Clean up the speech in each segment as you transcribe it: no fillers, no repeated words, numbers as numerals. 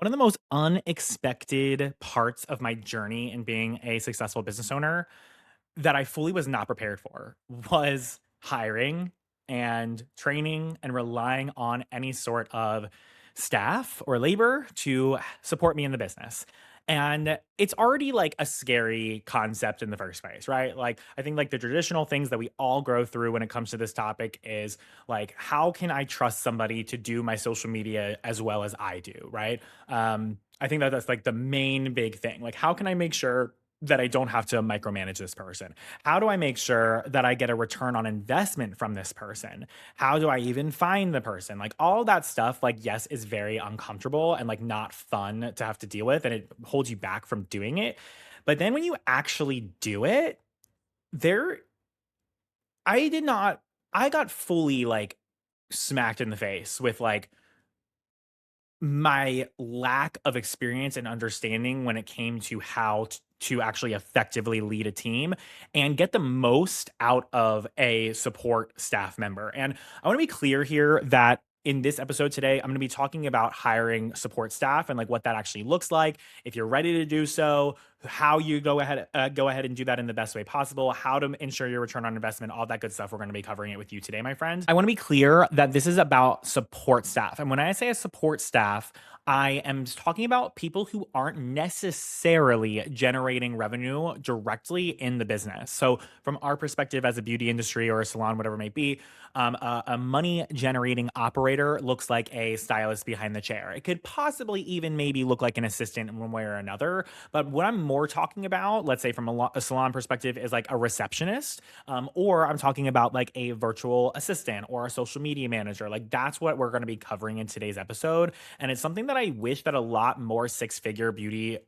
One of the most unexpected parts of my journey in being a successful business owner that I fully was not prepared for was hiring and training and relying on any sort of staff or labor to support me in the business. And it's already like a scary concept in the first place, right? Like, I think like the traditional things that we all grow through when it comes to this topic is like, how can I trust somebody to do my social media as well as I do, right? I think that that's like the main big thing. Like, how can I make sure that I don't have to micromanage this person? How do I make sure that I get a return on investment from this person? How do I even find the person? Like all that stuff, like, yes, is very uncomfortable and like not fun to have to deal with. And it holds you back from doing it. But then when you actually do it, there, I did not, I got fully like smacked in the face with like my lack of experience and understanding when it came to how to actually effectively lead a team and get the most out of a support staff member. And I want to be clear here that in this episode today, I'm going to be talking about hiring support staff and like what that actually looks like. If you're ready to do so, how you go ahead and do that in the best way possible, how to ensure your return on investment, all that good stuff. We're going to be covering it with you today, my friend. I want to be clear that this is about support staff. And when I say a support staff, I am talking about people who aren't necessarily generating revenue directly in the business. So, from our perspective as a beauty industry or a salon, whatever it may be, a money generating operator looks like a stylist behind the chair. It could possibly even maybe look like an assistant in one way or another. But what I'm more talking about, let's say from a salon perspective, is like a receptionist, or I'm talking about like a virtual assistant or a social media manager. Like that's what we're going to be covering in today's episode. And it's something that I wish that a lot more six-figure beauty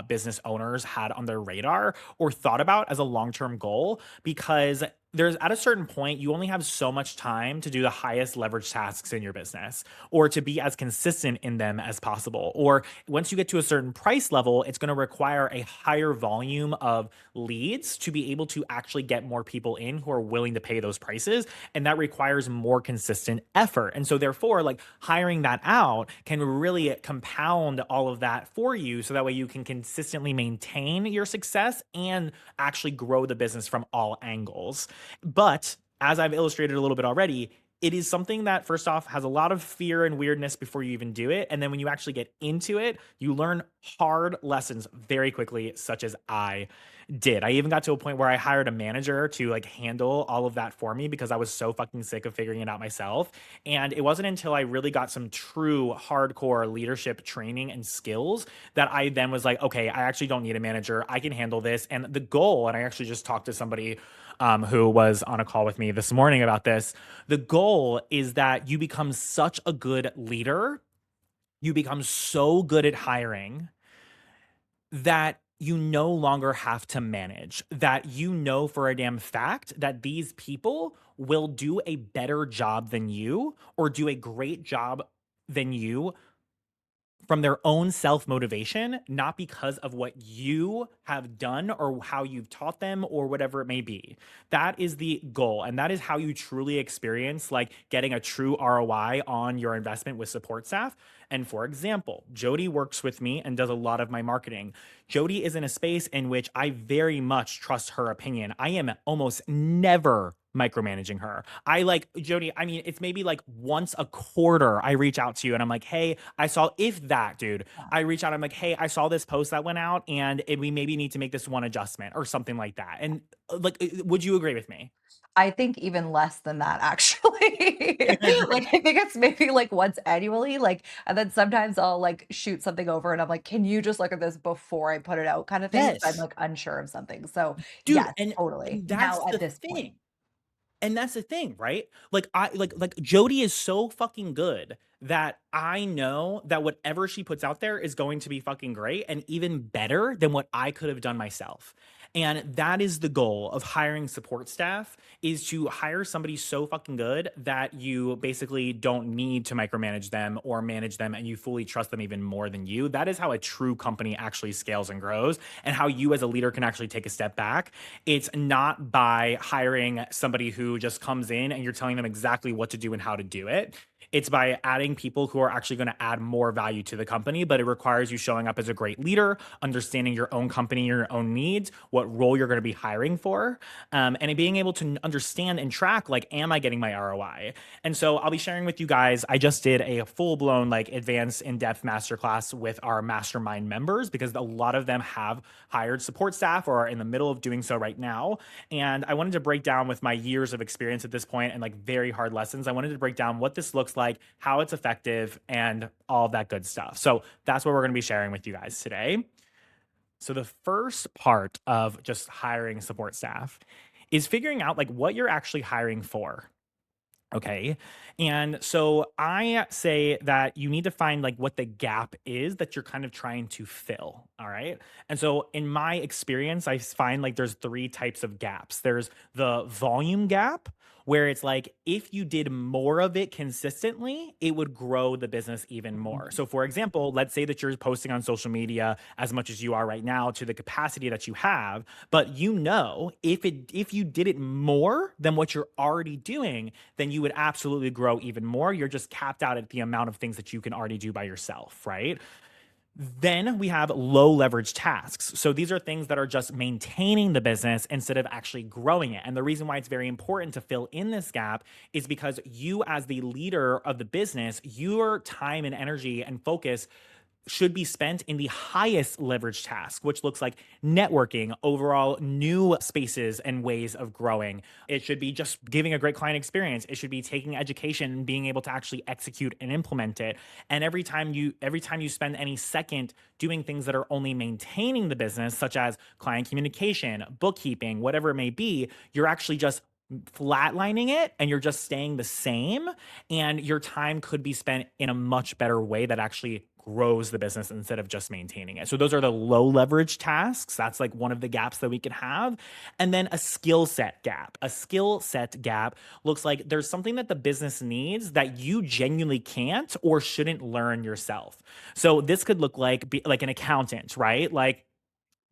business owners had on their radar or thought about as a long-term goal, because there's at a certain point you only have so much time to do the highest leverage tasks in your business or to be as consistent in them as possible. Or once you get to a certain price level, it's going to require a higher volume of leads to be able to actually get more people in who are willing to pay those prices. And that requires more consistent effort. And so, therefore, like hiring that out can really compound all of that for you. So that way you can consistently maintain your success and actually grow the business from all angles. But as I've illustrated a little bit already, it is something that first off has a lot of fear and weirdness before you even do it. And then when you actually get into it, you learn hard lessons very quickly, such as I did. I even got to a point where I hired a manager to like handle all of that for me because I was so fucking sick of figuring it out myself. And it wasn't until I really got some true hardcore leadership training and skills that I then was like, okay, I actually don't need a manager. I can handle this. And the goal, and I actually just talked to somebody who was on a call with me this morning about this. The goal is that you become such a good leader, you become so good at hiring that you no longer have to manage, that you know for a damn fact that these people will do a better job than you or do a great job than you from their own self motivation, not because of what you have done or how you've taught them or whatever it may be. That is the goal. And that is how you truly experience like getting a true ROI on your investment with support staff. And for example, Jodie works with me and does a lot of my marketing. Jodie is in a space in which I very much trust her opinion. I am almost never micromanaging her. I like Jodie, I mean, it's maybe like once a quarter I reach out to you and I'm like, hey, I saw if that, dude. I reach out, I'm like, hey, I saw this post that went out and we maybe need to make this one adjustment or something like that. And like, would you agree with me? I think even less than that, actually. Like, I think it's maybe, like, once annually, like, and then sometimes I'll, like, shoot something over and I'm like, "Can you just look at this before I put it out?" kinda thing, if I'm, Yes. like, unsure of something. So, Dude, yes, totally. and that's Now the at this point. thing. And that's the thing, right? Like I like Jodie is so fucking good that I know that whatever she puts out there is going to be fucking great and even better than what I could have done myself. And that is the goal of hiring support staff, is to hire somebody so fucking good that you basically don't need to micromanage them or manage them and you fully trust them even more than you. That is how a true company actually scales and grows and how you as a leader can actually take a step back. It's not by hiring somebody who just comes in and you're telling them exactly what to do and how to do it. It's by adding people who are actually going to add more value to the company, but it requires you showing up as a great leader, understanding your own company, your own needs, what role you're going to be hiring for, and being able to understand and track, like, am I getting my ROI? And so I'll be sharing with you guys, I just did a full blown, like, advanced in-depth masterclass with our mastermind members because a lot of them have hired support staff or are in the middle of doing so right now. And I wanted to break down with my years of experience at this point and like very hard lessons. I wanted to break down what this looks like, how it's effective, and all of that good stuff. So that's what we're going to be sharing with you guys today. So the first part of just hiring support staff is figuring out like what you're actually hiring for. Okay. And so I say that you need to find like what the gap is that you're kind of trying to fill. All right. And so in my experience, I find like there's three types of gaps. There's the volume gap, where it's like if you did more of it consistently, it would grow the business even more. So, for example, let's say that you're posting on social media as much as you are right now to the capacity that you have, but if you did it more than what you're already doing, then you would absolutely grow even more. You're just capped out at the amount of things that you can already do by yourself, right? Then we have low leverage tasks. So these are things that are just maintaining the business instead of actually growing it. And the reason why it's very important to fill in this gap is because you, as the leader of the business, your time and energy and focus should be spent in the highest leverage task, which looks like networking, overall new spaces and ways of growing. It should be just giving a great client experience. It should be taking education and being able to actually execute and implement it. And every time you spend any second doing things that are only maintaining the business, such as client communication, bookkeeping, whatever it may be, you're actually just flatlining it and you're just staying the same, and your time could be spent in a much better way that actually grows the business instead of just maintaining it. So those are the low leverage tasks. That's like one of the gaps that we can have. And then a skill set gap. A skill set gap looks like there's something that the business needs that you genuinely can't or shouldn't learn yourself. So this could look like an accountant, right? Like,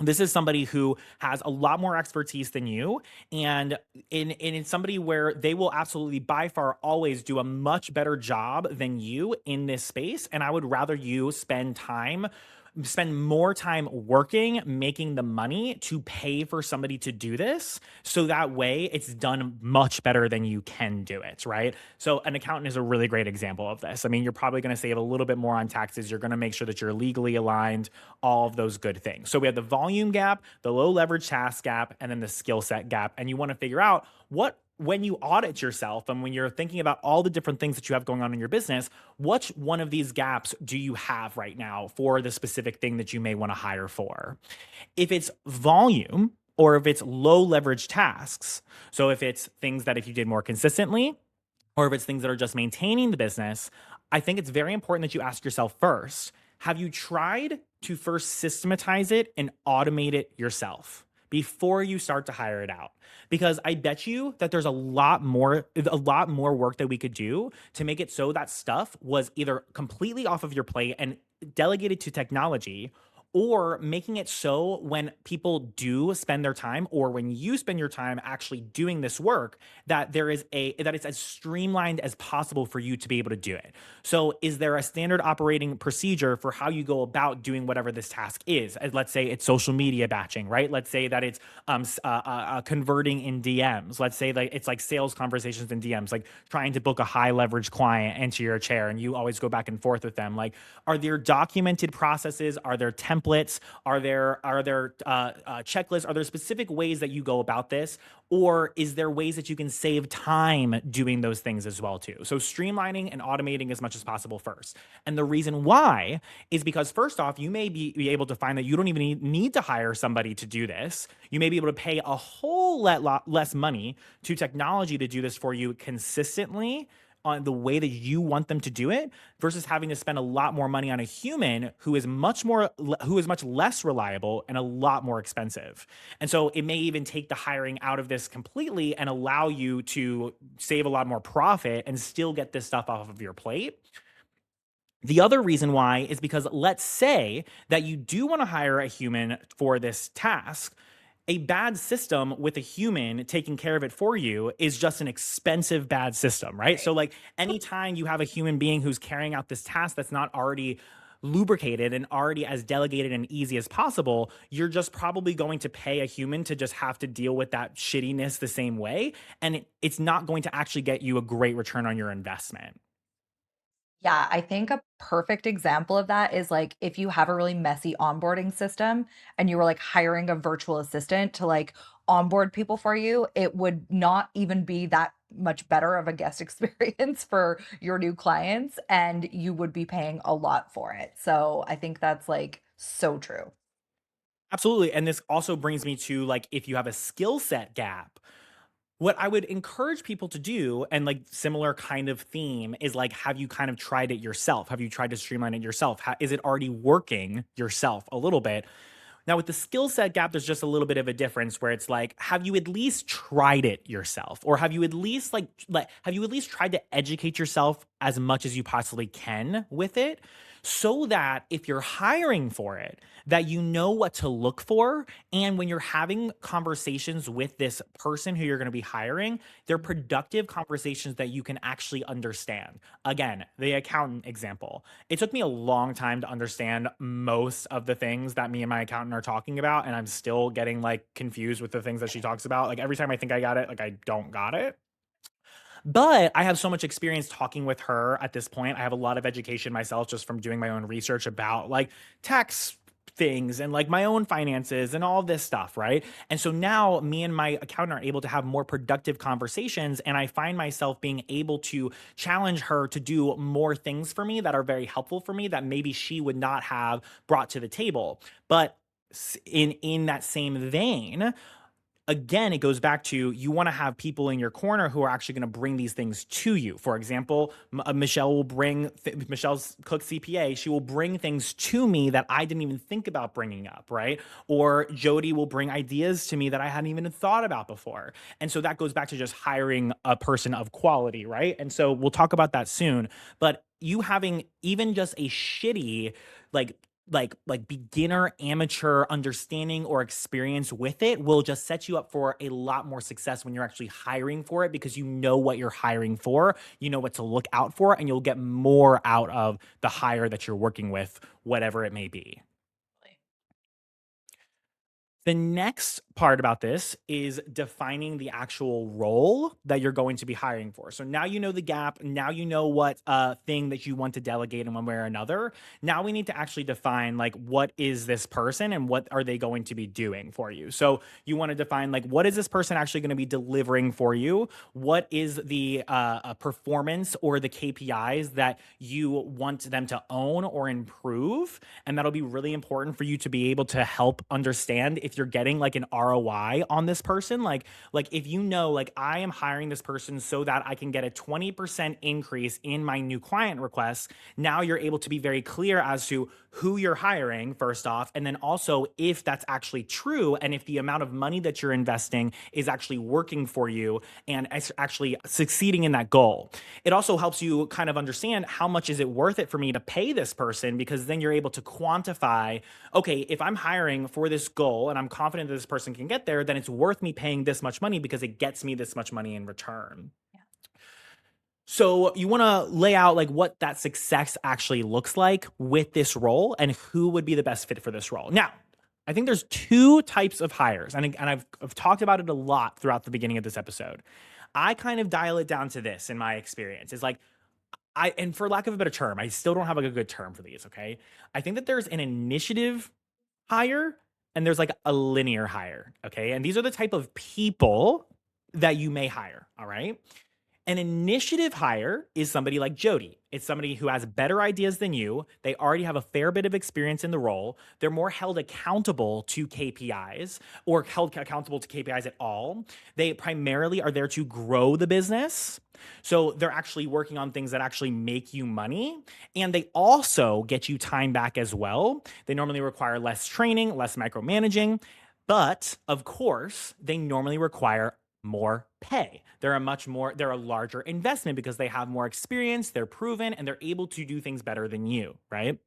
this is somebody who has a lot more expertise than you, and in somebody where they will absolutely by far always do a much better job than you in this space. And I would rather you spend more time working, making the money to pay for somebody to do this. So that way it's done much better than you can do it, right? So an accountant is a really great example of this. I mean, you're probably going to save a little bit more on taxes. You're going to make sure that you're legally aligned, all of those good things. So we have the volume gap, the low leverage task gap, and then the skill set gap. And you want to figure out when you audit yourself and when you're thinking about all the different things that you have going on in your business, which one of these gaps do you have right now for the specific thing that you may want to hire for? If it's volume or if it's low leverage tasks, so if it's things that if you did more consistently, or if it's things that are just maintaining the business, I think it's very important that you ask yourself first, have you tried to first systematize it and automate it yourself before you start to hire it out? Because I bet you that there's a lot more work that we could do to make it so that stuff was either completely off of your plate and delegated to technology, or making it so when people do spend their time or when you spend your time actually doing this work, that it's as streamlined as possible for you to be able to do it. So is there a standard operating procedure for how you go about doing whatever this task is? Let's say it's social media batching, right? Let's say that it's converting in DMs. Let's say that it's like sales conversations in DMs, like trying to book a high leverage client into your chair and you always go back and forth with them. Like, are there documented processes? Are there templates? Are there checklists? Are there specific ways that you go about this? Or is there ways that you can save time doing those things as well too? So streamlining and automating as much as possible first. And the reason why is because first off, you may be able to find that you don't even need to hire somebody to do this. You may be able to pay a whole lot less money to technology to do this for you consistently on the way that you want them to do it, versus having to spend a lot more money on a human who is much less reliable and a lot more expensive. And so it may even take the hiring out of this completely and allow you to save a lot more profit and still get this stuff off of your plate. The other reason why is because let's say that you do want to hire a human for this task. A bad system with a human taking care of it for you is just an expensive bad system, right? Right. So like anytime you have a human being who's carrying out this task that's not already lubricated and already as delegated and easy as possible, you're just probably going to pay a human to just have to deal with that shittiness the same way. And it's not going to actually get you a great return on your investment. Yeah, I think a perfect example of that is like if you have a really messy onboarding system and you were like hiring a virtual assistant to like onboard people for you, it would not even be that much better of a guest experience for your new clients and you would be paying a lot for it. So I think that's like so true. Absolutely. And this also brings me to like if you have a skill set gap, what I would encourage people to do, and like similar kind of theme, is like, have you kind of tried it yourself? Have you tried to streamline it yourself? Is it already working yourself a little bit? Now, with the skill set gap, there's just a little bit of a difference where it's like, have you at least tried it yourself? Or have you at least have you at least tried to educate yourself as much as you possibly can with it? So that if you're hiring for it, that you know what to look for. And when you're having conversations with this person who you're going to be hiring, they're productive conversations that you can actually understand. Again, the accountant example. It took me a long time to understand most of the things that me and my accountant are talking about, and I'm still getting like confused with the things that she talks about. Like every time I think I got it, like I don't got it. But I have so much experience talking with her at this point. I have a lot of education myself just from doing my own research about like tax things and like my own finances and all this stuff, right? And so now me and my accountant are able to have more productive conversations, and I find myself being able to challenge her to do more things for me that are very helpful for me that maybe she would not have brought to the table. But in that same vein, again, it goes back to you want to have people in your corner who are actually going to bring these things to you. For example, Michelle will Michelle's cook CPA. She will bring things to me that I didn't even think about bringing up, right? Or Jodie will bring ideas to me that I hadn't even thought about before. And so that goes back to just hiring a person of quality, right? And so we'll talk about that soon. But you having even just a shitty, like beginner amateur understanding or experience with it will just set you up for a lot more success when you're actually hiring for it, because you know what you're hiring for, you know what to look out for, and you'll get more out of the hire that you're working with, whatever it may be. The next part about this is defining the actual role that you're going to be hiring for. So now you know the gap. Now you know what thing that you want to delegate in one way or another. Now we need to actually define like what is this person and what are they going to be doing for you. So you want to define like what is this person actually going to be delivering for you? What is the performance or the KPIs that you want them to own or improve? And that'll be really important for you to be able to help understand if you're getting like an ROI on this person. Like if you know, like I am hiring this person so that I can get a 20% increase in my new client requests. Now you're able to be very clear as to who you're hiring first off, and then also if that's actually true and if the amount of money that you're investing is actually working for you and actually succeeding in that goal. It also helps you kind of understand how much is it worth it for me to pay this person, because then you're able to quantify, okay, if I'm hiring for this goal and I'm confident that this person can get there, then it's worth me paying this much money because it gets me this much money in return. Yeah. So you want to lay out like what that success actually looks like with this role and who would be the best fit for this role. Now, I think there's two types of hires, and I've talked about it a lot throughout the beginning of this episode. I kind of dial it down to this in my experience. Is like and for lack of a better term, I still don't have like a good term for these, okay? I think that there's an initiative hire and there's like a linear hire, okay? And these are the type of people that you may hire, all right? An initiative hire is somebody like Jodie. It's somebody who has better ideas than you. They already have a fair bit of experience in the role. They're more held accountable to KPIs or held accountable to KPIs at all. They primarily are there to grow the business. So they're actually working on things that actually make you money. And they also get you time back as well. They normally require less training, less micromanaging. But of course, they normally require more pay. They're a larger investment because they have more experience, they're proven, and they're able to do things better than you, right?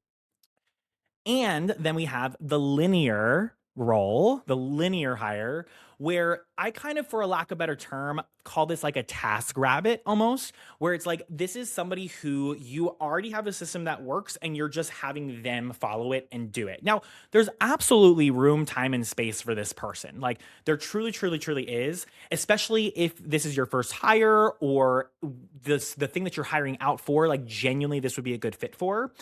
And then we have the linear role, the linear hire, where I kind of, for a lack of a better term, call this like a task rabbit almost, where it's like this is somebody who you already have a system that works and you're just having them follow it and do it. Now, there's absolutely room, time, and space for this person. Like there truly, truly, truly is, especially if this is your first hire or the thing that you're hiring out for, like genuinely this would be a good fit for.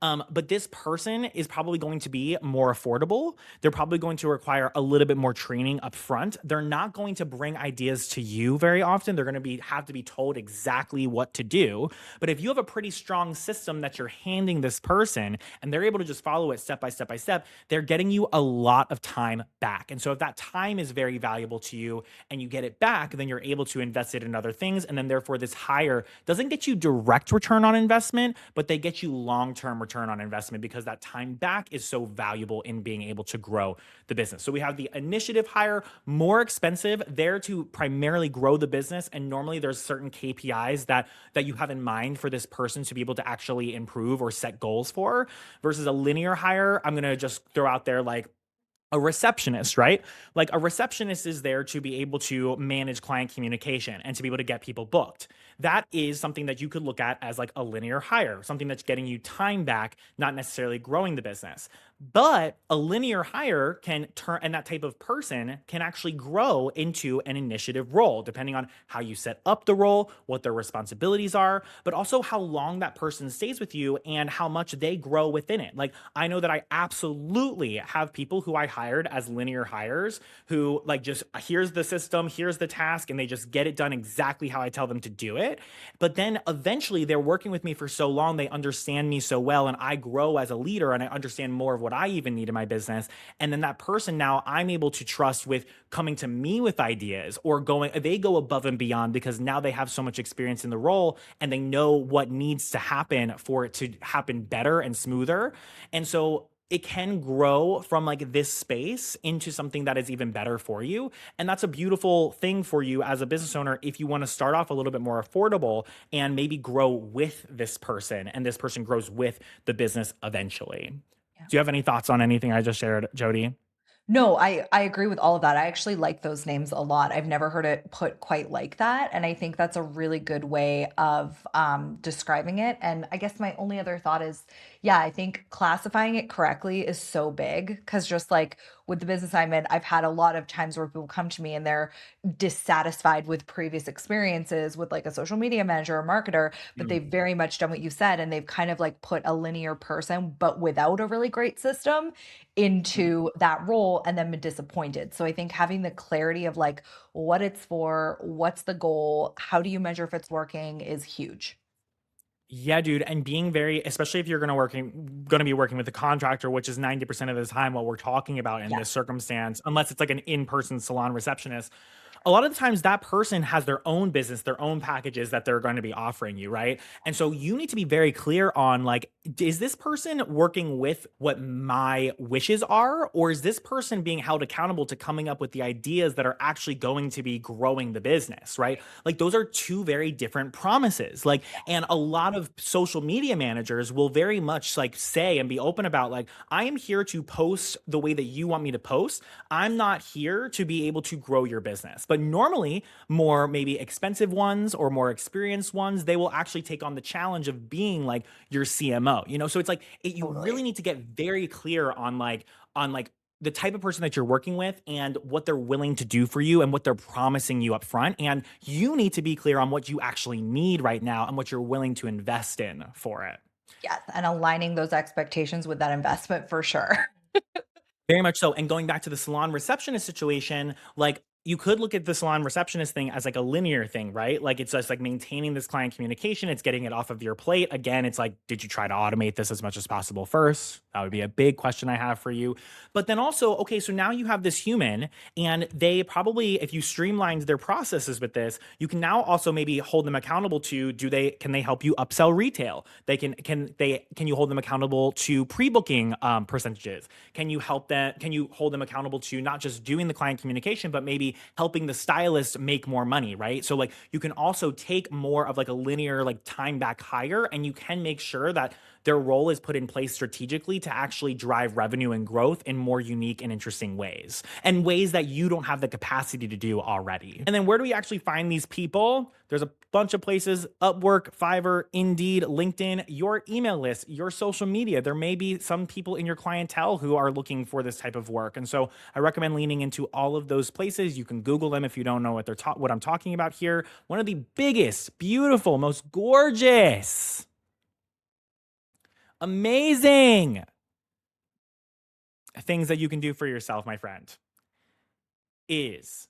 But this person is probably going to be more affordable. They're probably going to require a little bit more training up front. They're not going to bring ideas to you very often. They're going to have to be told exactly what to do. But if you have a pretty strong system that you're handing this person and they're able to just follow it step by step by step, they're getting you a lot of time back. And so if that time is very valuable to you and you get it back, then you're able to invest it in other things. And then therefore this hire doesn't get you direct return on investment, but they get you long-term return on investment because that time back is so valuable in being able to grow the business. So we have the initiative hire, more expensive, there to primarily grow the business. And normally there's certain KPIs that you have in mind for this person to be able to actually improve or set goals for, versus a linear hire. I'm going to just throw out there like a receptionist, right? Like a receptionist is there to be able to manage client communication and to be able to get people booked. That is something that you could look at as like a linear hire, something that's getting you time back, not necessarily growing the business. But a linear hire can turn, and that type of person can actually grow into an initiative role, depending on how you set up the role, what their responsibilities are, but also how long that person stays with you and how much they grow within it. Like I know that I absolutely have people who I hired as linear hires who like just here's the system, here's the task, and they just get it done exactly how I tell them to do it. But then eventually they're working with me for so long, they understand me so well, and I grow as a leader and I understand more of what I even need in my business. And then that person now I'm able to trust with coming to me with ideas or they go above and beyond because now they have so much experience in the role and they know what needs to happen for it to happen better and smoother. And so it can grow from like this space into something that is even better for you. And that's a beautiful thing for you as a business owner if you want to start off a little bit more affordable and maybe grow with this person and this person grows with the business eventually. Do you have any thoughts on anything I just shared, Jodie? No, I agree with all of that. I actually like those names a lot. I've never heard it put quite like that, and I think that's a really good way of describing it. And I guess my only other thought is, yeah, I think classifying it correctly is so big because just like with the business I'm in, I've had a lot of times where people come to me and they're dissatisfied with previous experiences with like a social media manager or marketer, but they've very much done what you said, and they've kind of like put a linear person, but without a really great system into that role and then been disappointed. So I think having the clarity of like what it's for, what's the goal, how do you measure if it's working is huge. Yeah, dude, and being very, especially if you're gonna be working with a contractor, which is 90% of the time what we're talking about in Yeah, this circumstance, unless it's like an in-person salon receptionist. A lot of the times that person has their own business, their own packages that they're going to be offering you, right? And so you need to be very clear on like, is this person working with what my wishes are, or is this person being held accountable to coming up with the ideas that are actually going to be growing the business, right? Like those are two very different promises. Like, and a lot of social media managers will very much like say and be open about like, I am here to post the way that you want me to post. I'm not here to be able to grow your business. But normally, more maybe expensive ones or more experienced ones, they will actually take on the challenge of being like your CMO. So it's like you totally. really need to get very clear on like the type of person that you're working with and what they're willing to do for you and what they're promising you up front. And you need to be clear on what you actually need right now and what you're willing to invest in for it. Yes, and aligning those expectations with that investment for sure. Very much so. And going back to the salon receptionist situation, like you could look at the salon receptionist thing as like a linear thing, right? Like it's just like maintaining this client communication, it's getting it off of your plate. Again, it's like, did you try to automate this as much as possible first? That would be a big question I have for you. But then also, okay, so now you have this human and they probably, if you streamlined their processes with this, you can now also maybe hold them accountable to can they help you upsell retail? Can you hold them accountable to pre-booking percentages? Can you hold them accountable to not just doing the client communication, but maybe be helping the stylist make more money, right? So like you can also take more of like a linear like time back hire, and you can make sure that their role is put in place strategically to actually drive revenue and growth in more unique and interesting ways, and ways that you don't have the capacity to do already. And then where do we actually find these people? There's a bunch of places: Upwork, Fiverr, Indeed, LinkedIn, your email list, your social media. There may be some people in your clientele who are looking for this type of work. And so I recommend leaning into all of those places. You can Google them if you don't know what I'm talking about here. One of the biggest, beautiful, most gorgeous, amazing things that you can do for yourself, my friend, is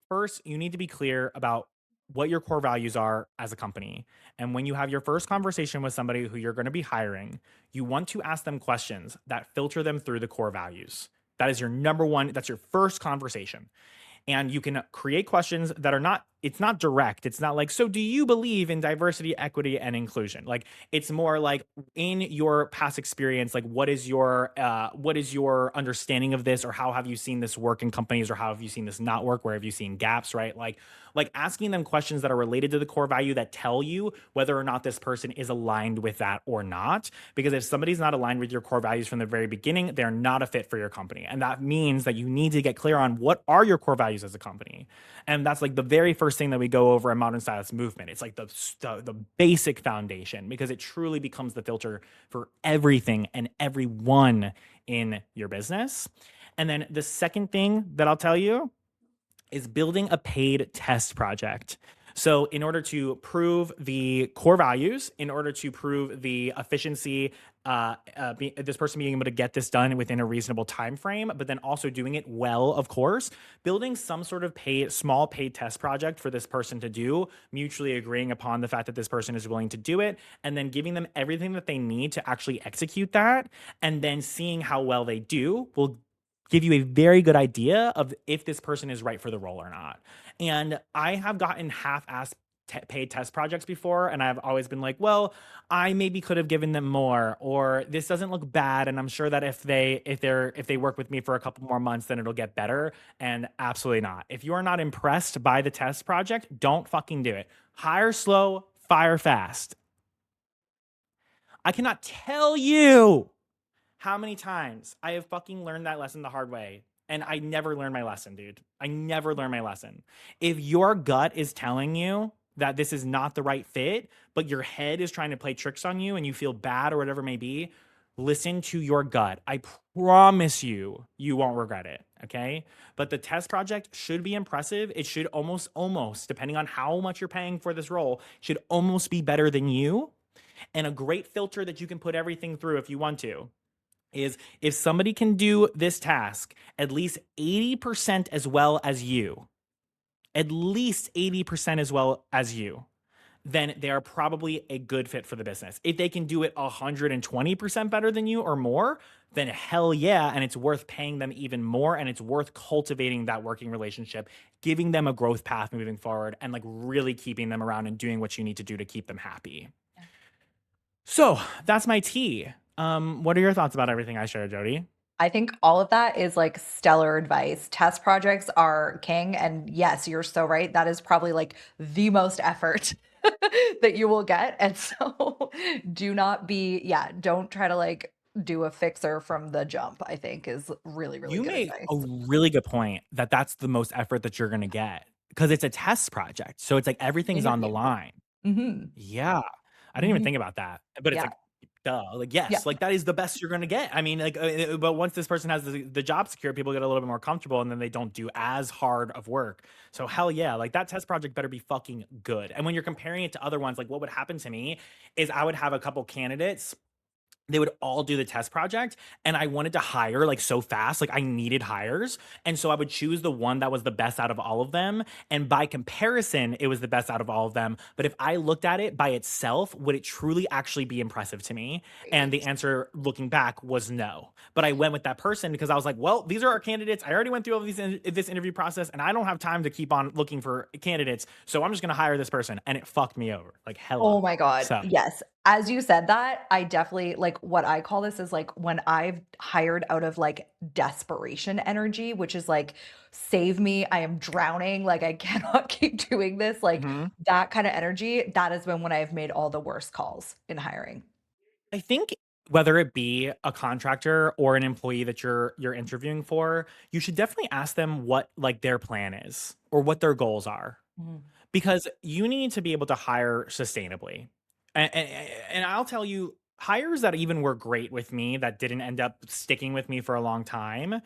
first, you need to be clear about what your core values are as a company. And when you have your first conversation with somebody who you're going to be hiring, you want to ask them questions that filter them through the core values. That is your number one, that's your first conversation. And you can create questions that are not, it's not direct. It's not like, so do you believe in diversity, equity, and inclusion? Like, it's more like, in your past experience, like what is your understanding of this, or how have you seen this work in companies, or how have you seen this not work? Where have you seen gaps, right? Like asking them questions that are related to the core value that tell you whether or not this person is aligned with that or not. Because if somebody's not aligned with your core values from the very beginning, they're not a fit for your company. And that means that you need to get clear on what are your core values as a company. And that's like the very first thing that we go over in Modern Stylist Movement. It's like the basic foundation, because it truly becomes the filter for everything and everyone in your business. And then the second thing that I'll tell you is building a paid test project. So in order to prove the core values, in order to prove the efficiency, this person being able to get this done within a reasonable time frame, but then also doing it well, of course, building some sort of small paid test project for this person to do, mutually agreeing upon the fact that this person is willing to do it, and then giving them everything that they need to actually execute that, and then seeing how well they do will give you a very good idea of if this person is right for the role or not. And I have gotten half-assed paid test projects before, and I've always been like, well, I maybe could have given them more, or this doesn't look bad, and I'm sure that if they work with me for a couple more months, then it'll get better. And absolutely not. If you are not impressed by the test project, don't fucking do it. Hire slow, fire fast. I cannot tell you how many times I have fucking learned that lesson the hard way. And I never learned my lesson, dude. I never learned my lesson. If your gut is telling you that this is not the right fit, but your head is trying to play tricks on you and you feel bad or whatever it may be, listen to your gut. I promise you, you won't regret it, okay? But the test project should be impressive. It should almost, depending on how much you're paying for this role, should almost be better than you. And a great filter that you can put everything through if you want to is, if somebody can do this task at least 80% as well as you, at least 80% as well as you, then they are probably a good fit for the business. If they can do it 120% better than you or more, then hell yeah, and it's worth paying them even more, and it's worth cultivating that working relationship, giving them a growth path moving forward, and like really keeping them around and doing what you need to do to keep them happy. So that's my tea. What are your thoughts about everything I shared, Jodie? I think all of that is like stellar advice. Test projects are king. And yes, you're so right. That is probably like the most effort that you will get. And so don't try to like do a fixer from the jump, I think is really, really You good made a advice. really good point that that's the most effort that you're gonna get, because it's a test project. So it's like everything's on the Interview. line. Hmm. Yeah. I didn't even Hmm. think about that. But it's Yeah. like, duh. Like, Yeah. yes, like that is the best you're gonna get. I mean, like, but once this person has the job secure, people get a little bit more comfortable, and then they don't do as hard of work. So hell yeah, like that test project better be fucking good. And when you're comparing it to other ones, like what would happen to me is I would have a couple candidates, they would all do the test project, and I wanted to hire like so fast, like I needed hires, and so I would choose the one that was the best out of all of them, and by comparison it was the best out of all of them. But if I looked at it by itself, would it truly actually be impressive to me? And the Right. answer looking back was no. But I went with that person because I was like, well, these are our candidates. I already went through all of this interview process, and I don't have time to keep on looking for candidates, so I'm just going to hire this person. And it fucked me over like hella. Oh my God. So Yes. As you said that, I definitely like, what I call this is, like, when I've hired out of, like, desperation energy, which is, like, "Save me, I am drowning, like, I cannot keep doing this," like, Mhm. that kinda energy, that has been when I have made all the worst calls in hiring. I think whether it be a contractor or an employee that you're interviewing for, you should definitely ask them what, like, their plan is or what their goals are. Mhm. Because you need to be able to hire sustainably. And I'll tell you, hires that even were great with me that didn't end up sticking with me for a long time,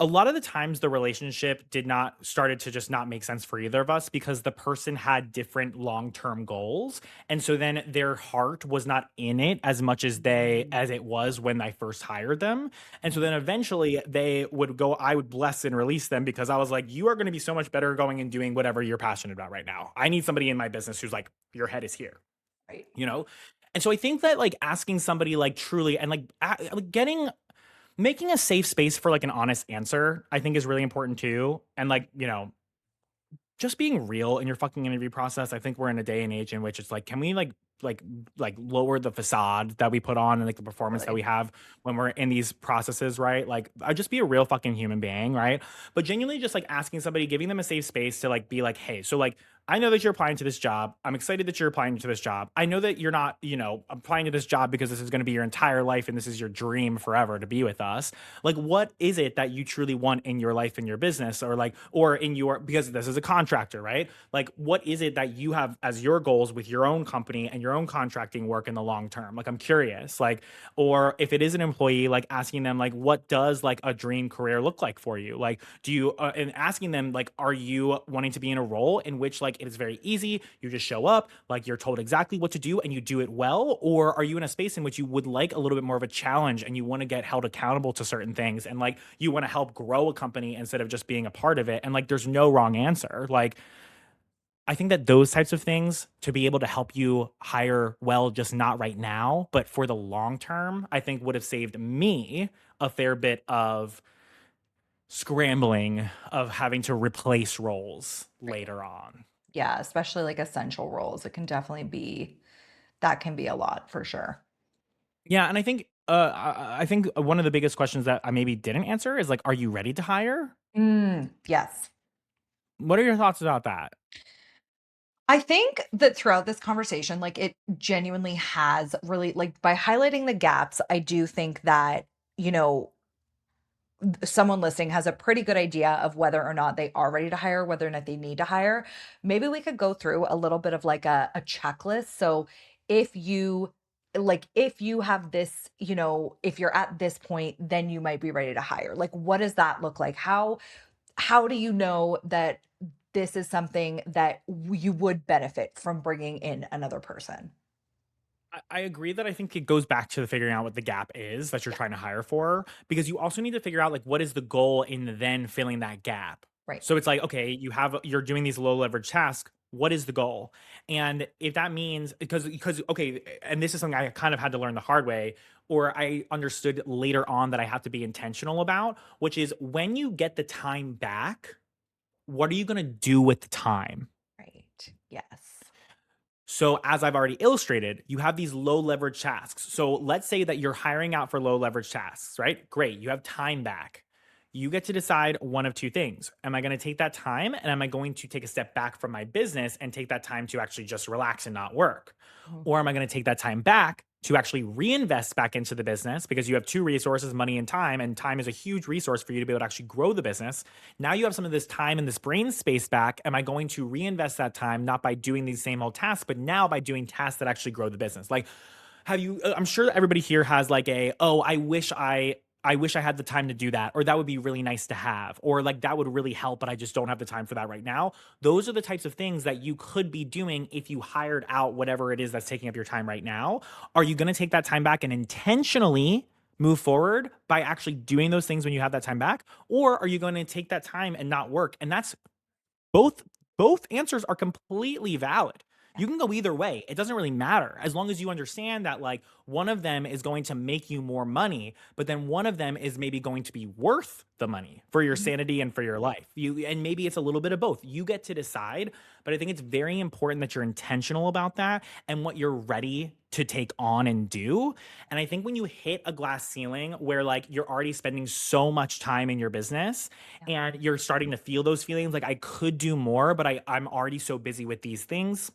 a lot of the times the relationship did not started to just not make sense for either of us because the person had different long-term goals. And so then their heart was not in it as much as it was when I first hired them. And so Mhm. then eventually they would go, I would bless and release them because I was like, you are going to be so much better going and doing whatever you're passionate about right now. I need somebody in my business who's like, your head is here, Right. you know? And so I think that like asking somebody like truly and like like getting making a safe space for like an honest answer, I think is really important too. And like, just being real in your fucking interview process. I think we're in a day and age in which it's like, can we like lower the facade that we put on and like the performance that Really. we have when we're in these processes, right? Like I just be a real fucking human being, right? But genuinely just like asking somebody, giving them a safe space to like be like, hey, so like I know that you're applying to this job. I'm excited that you're applying to this job. I know that you're not, applying to this job because this is going to be your entire life and this is your dream forever to be with us. Like what is it that you truly want in your life, in your business, or like or in your, because this is a contractor, right? Like what is it that you have as your goals with your own company and your own contracting work in the long term? Like I'm curious, like, or if it is an employee, like asking them like what does like a dream career look like for you? Like do you and asking them like are you wanting to be in a role in which like it is very easy, you just show up, like you're told exactly what to do and you do it well, or are you in a space in which you would like a little bit more of a challenge and you want to get held accountable to certain things and like you want to help grow a company instead of just being a part of it? And like there's no wrong answer. Like I think that those types of things to be able to help you hire well, just not right now, but for the long term, I think would have saved me a fair bit of scrambling of having to replace roles Right. later on. Yeah, especially, like, essential roles, it can definitely be that can be a lot for sure. Yeah, and I think I think one of the biggest questions that I maybe didn't answer is like, are you ready to hire? Yes. What are your thoughts about that? I think that throughout this conversation, like, it genuinely has really like, by highlighting the gaps, I do think that, you know, someone listening has a pretty good idea of whether or not they are ready to hire, whether or not they need to hire. Maybe we could go through a little bit of like a checklist. So if you if you have this, if you're at this point, then you might be ready to hire. Like what does that look like? How do you know that this is something that you would benefit from bringing in another person? I agree that I think it goes back to the figuring out what the gap is that you're Yeah, trying to hire for, because you also need to figure out like what is the goal in then filling that gap. right. So it's like, okay, you're doing these low leverage tasks. What is the goal? And if that means because okay, and this is something I kind of had to learn the hard way, or I understood later on that I have to be intentional about, which is when you get the time back, what are you gonna do with the time? Right. Yes. So, as I've already illustrated, you have these low leverage tasks. So, let's say that you're hiring out for low leverage tasks, right? Great. You have time back. You get to decide one of two things. Am I going to take that time and am I going to take a step back from my business and take that time to actually just relax and not work? Mhm. Or am I going to take that time back to actually reinvest back into the business because you have two resources, money and time is a huge resource for you to be able to actually grow the business. Now you have some of this time and this brain space back. Am I going to reinvest that time not by doing these same old tasks, but now by doing tasks that actually grow the business? Like, have you? I'm sure that everybody here has like I wish I had the time to do that, or that would be really nice to have, or like that would really help, but I just don't have the time for that right now. Those are the types of things that you could be doing if you hired out whatever it is that's taking up your time right now. Are you going to take that time back and intentionally move forward by actually doing those things when you have that time back? Or are you going to take that time and not work? And that's both both answers are completely valid. You can go either way. It doesn't really matter as long as you understand that like one of them is going to make you more money, but then one of them is maybe going to be worth the money for your Mhm. sanity and for your life. You and maybe it's a little bit of both. You get to decide, but I think it's very important that you're intentional about that and what you're ready to take on and do. And I think when you hit a glass ceiling where like you're already spending so much time in your business Yeah. and you're starting to feel those feelings like I could do more, but I'm already so busy with these things,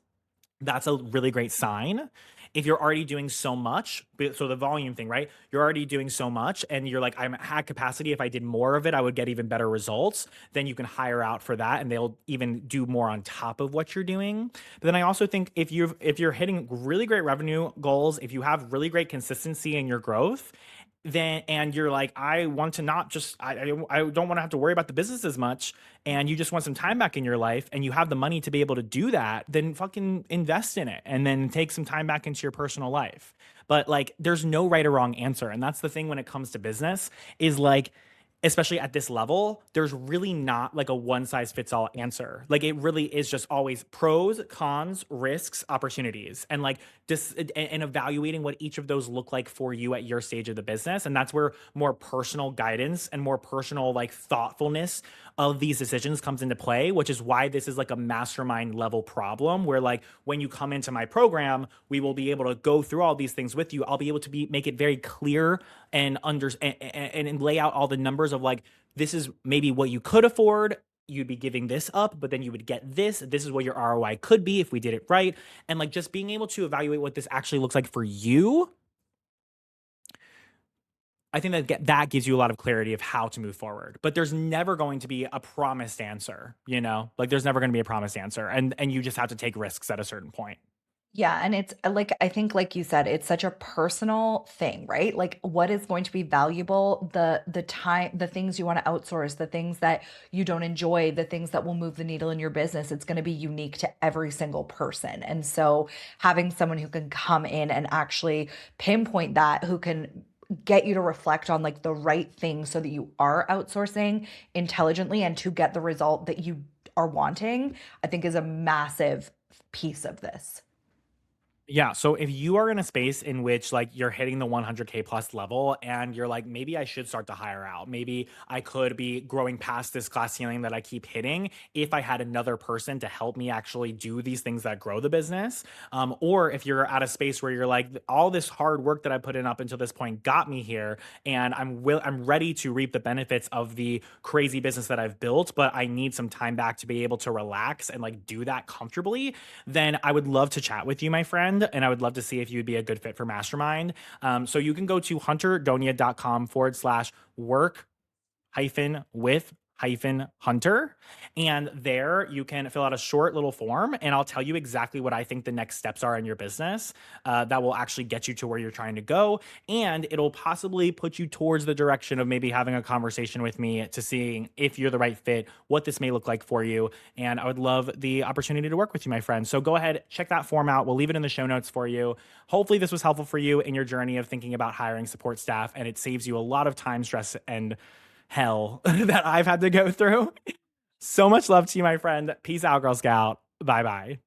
that's a really great sign. If you're already doing so much, so the volume thing, right? You're already doing so much and you're like, I'm at capacity. If I did more of it, I would get even better results. Then you can hire out for that and they'll even do more on top of what you're doing. But then I also think if you're hitting really great revenue goals, if you have really great consistency in your growth, then and you're like, I want to not just I don't want to have to worry about the business as much, and you just want some time back in your life and you have the money to be able to do that, then fucking invest in it and then take some time back into your personal life. But like there's no right or wrong answer. And that's the thing when it comes to business is like, especially at this level, there's really not like a one size fits all answer. Like it really is just always pros, cons, risks, opportunities, and like and evaluating what each of those look like for you at your stage of the business. And that's where more personal guidance and more personal like thoughtfulness of these decisions comes into play, which is why this is like a mastermind level problem where like when you come into my program, we will be able to go through all these things with you. I'll be able to make it very clear and and lay out all the numbers of like this is maybe what you could afford, you'd be giving this up, but then you would get this is what your ROI could be if we did it right, and like just being able to evaluate what this actually looks like for you. I think that gives you a lot of clarity of how to move forward. But there's never going to be a promised answer, you know? Like there's never going to be a promised answer, and you just have to take risks at a certain point. Yeah, and it's like I think like you said, it's such a personal thing, right? Like what is going to be valuable, the time, the things you want to outsource, the things that you don't enjoy, the things that will move the needle in your business, it's going to be unique to every single person. And so having someone who can come in and actually pinpoint that, who can get you to reflect on like the right things so that you are outsourcing intelligently and to get the result that you are wanting, I think is a massive piece of this. Yeah. So if you are in a space in which like you're hitting the 100K plus level and you're like, maybe I should start to hire out. Maybe I could be growing past this class ceiling that I keep hitting if I had another person to help me actually do these things that grow the business. Or if you're at a space where you're like, all this hard work that I put in up until this point got me here, and I'm ready to reap the benefits of the crazy business that I've built, but I need some time back to be able to relax and like do that comfortably, then I would love to chat with you, my friend. And I would love to see if you'd be a good fit for Mastermind. So you can go to hunterdonia.com/work hyphen with hyphen hunter. And there you can fill out a short little form and I'll tell you exactly what I think the next steps are in your business that will actually get you to where you're trying to go. And it'll possibly put you towards the direction of maybe having a conversation with me to seeing if you're the right fit, what this may look like for you. And I would love the opportunity to work with you, my friend. So go ahead, check that form out. We'll leave it in the show notes for you. Hopefully this was helpful for you in your journey of thinking about hiring support staff, and it saves you a lot of time, stress, and hell that I've had to go through. So much love to you, my friend. Peace out, Girl Scout. Bye bye.